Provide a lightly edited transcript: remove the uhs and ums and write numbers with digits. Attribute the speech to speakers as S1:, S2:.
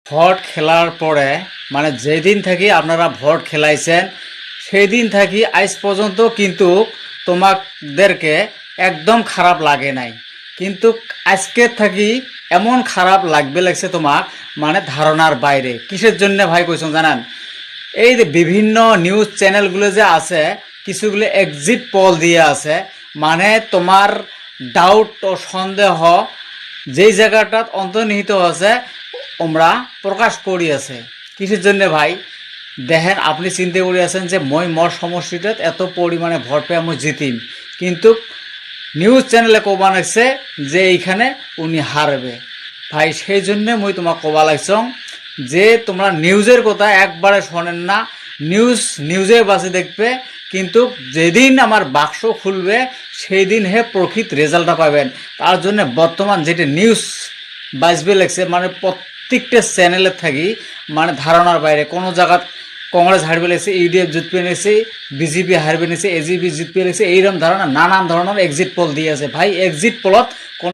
S1: Vote খেলার পরে মানে যেদিন থাকি আপনারা ভোট খেলাইছেন সেই দিন থাকি আজ পর্যন্ত কিন্তু তোমাদেরকে একদম খারাপ লাগে নাই, কিন্তু আজকে থাকি এমন খারাপ লাগছে তোমার, মানে ধারণার বাইরে। কিসের জন্য ভাই কইছেন জানেন? এই যে বিভিন্ন নিউজ চ্যানেলগুলো যে আছে, কিছুগুলো এক্সিট পোল দিয়ে আছে, মানে তোমার ডাউট ও সন্দেহ যেই জায়গাটাত অন্তর্নিহিত আছে আমরা প্রকাশ করি আছে। কিসের জন্য ভাই দেখেন, আপনি চিন্তা করে আছেন যে মই মোর সমষ্টিটাত এত পরিমাণে ভোট পেয়ে আমি জিতিম, কিন্তু নিউজ চ্যানেলে কবা লাগছে যে এইখানে উনি হারবে। ভাই সেই জন্যে মই তোমাক কবা লাগছং যে তোমরা নিউজের কথা একবারে শোনেন না, নিউজে বাসে দেখবে, কিন্তু যেদিন আমার বাক্স খুলবে সেই দিন হে প্রকৃত রেজাল্টটা পাবেন। তার জন্য বর্তমান যেটা নিউজ বাজবে লাগছে, মানে প্রত্যেকটা চ্যানেলে থাকি মানে ধারণার বাইরে। কোনো জায়গাত কংগ্রেস হারবে লাগছে, ইউডিএফ জিতবে নিয়েছে, বিজেপি হারবে নিয়েছে, এজিপি জিতবে লাগছে, এইরকম ধারণা নানান ধরনের এক্সিট পোল দিয়ে আছে। ভাই এক্সিট পোলত